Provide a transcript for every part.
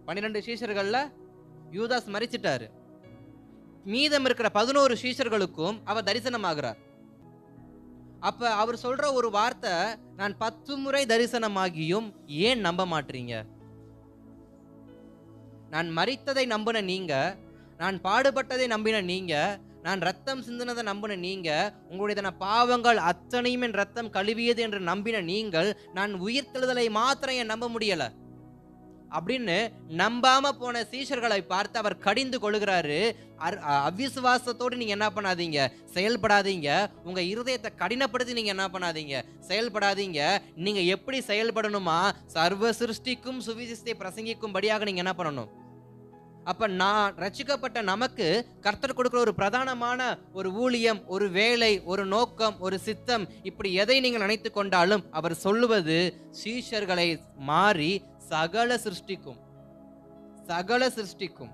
12 சீஷர்கள்ல யூதாஸ் மரிச்சிட்டாரு. மீதம் இருக்கிற 11 சீஷர்களுக்கும் அவர் தரிசனமாகிறார். அப்ப அவர் சொல்ற ஒரு வார்த்தை, நான் 10 முறை தரிசனமாகியும் ஏன் நம்ப மாட்டீங்க? நான் மரித்ததை நம்பின நீங்க, நான் பாடுபட்டதை நம்பின நீங்க, நான் ரத்தம் சிந்தினதை நம்பின நீங்க, உங்களுடைய பாவங்கள் அத்தனையும் என் ரத்தம் கழுவியது என்று நம்பின நீங்கள், நான் உயிர்த்தெழுதலை மாத்திரம் ஏன் நம்ப முடியல அப்படின்னு நம்பாம போன சீஷர்களை பார்த்து அவர் கடிந்து கொள்கிறாரு. அவிசுவாசத்தோடு நீங்க என்ன பண்ணாதீங்க, செயல்படாதீங்க. உங்க இருதயத்தை கடினப்படுத்தி நீங்க என்ன பண்ணாதீங்க, செயல்படாதீங்க. நீங்க எப்படி செயல்படணுமா, சர்வ சிருஷ்டிக்கும் சுவிசேஷத்தை பிரசங்கிக்கும்படியாக நீங்க என்ன பண்ணணும். அப்ப நான் ரட்சிக்கப்பட்ட நமக்கு கர்த்தர் கொடுக்கிற ஒரு பிரதானமான ஒரு ஊழியம், ஒரு வேலை, ஒரு நோக்கம், ஒரு சித்தம், இப்படி எதை நீங்கள் நினைத்து கொண்டாலும் அவர் சொல்லுவது சீஷர்களை மாறி சகல சிருஷ்டிக்கும், சகல சிருஷ்டிக்கும்,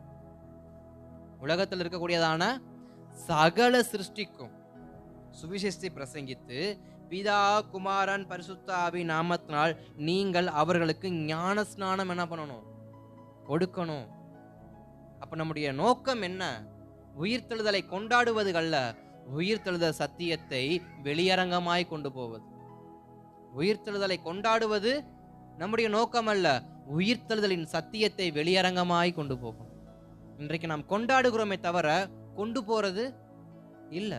உலகத்தில் இருக்கக்கூடியதான சகல சிருஷ்டிக்கும் சுவிசேஷத்தை பிரசங்கித்து பிதா குமாரன் பரிசுத்த ஆவி நாமத்தினால் நீங்கள் அவர்களுக்கு ஞான ஸ்நானம் என்ன பண்ணணும், கொடுக்கணும். அப்ப நம்முடைய நோக்கம் என்ன? உயிர்த்தெழுதலை கொண்டாடுவது அல்ல, உயிர்த்தெழுதல் சத்தியத்தை வெளியரங்கமாய் கொண்டு போவது. உயிர்த்தெழுதலை கொண்டாடுவது நம்முடைய நோக்கம் அல்ல, உயிர்த்தெழுதலின் சத்தியத்தை வெளியரங்கமாய் கொண்டு போகும். இன்றைக்கு நாம் கொண்டாடுகிறோமே தவிர கொண்டு போறது இல்ல.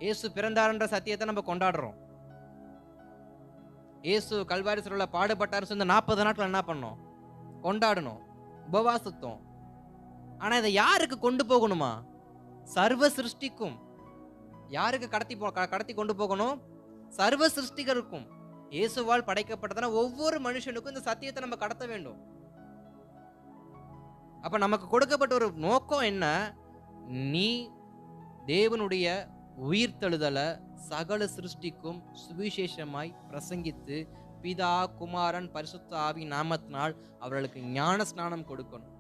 இயேசு பிறந்தார்ன்ற சத்தியத்தை நம்ம கொண்டாடுறோம். இயேசு கல்வாரி சிலுவையில பாடுபட்டார் சொன்ன 40 நாட்கள் என்ன பண்ணோம், கொண்டாடணும், உபவாசத்தோம். ஆனா இதை யாருக்கு கொண்டு போகணுமா? சர்வ சிருஷ்டிக்கும். யாருக்கு கடத்தி கொண்டு போகணும்? சர்வ சிருஷ்டிகருக்கும். இயேசுவால் படைக்கப்பட்டதான ஒவ்வொரு மனுஷனுக்கும் இந்த சத்தியத்தை நம்ம கடத்த வேண்டும். அப்ப நமக்கு கொடுக்கப்பட்ட ஒரு நோக்கம் என்ன? நீ தேவனுடைய உயிர்த்தெழுதலை சகல சிருஷ்டிக்கும் சுவிசேஷமாய் பிரசங்கித்து பிதா குமாரன் பரிசுத்த ஆவி நாமத்தினால் அவர்களுக்கு ஞான ஸ்நானம் கொடுக்கணும்.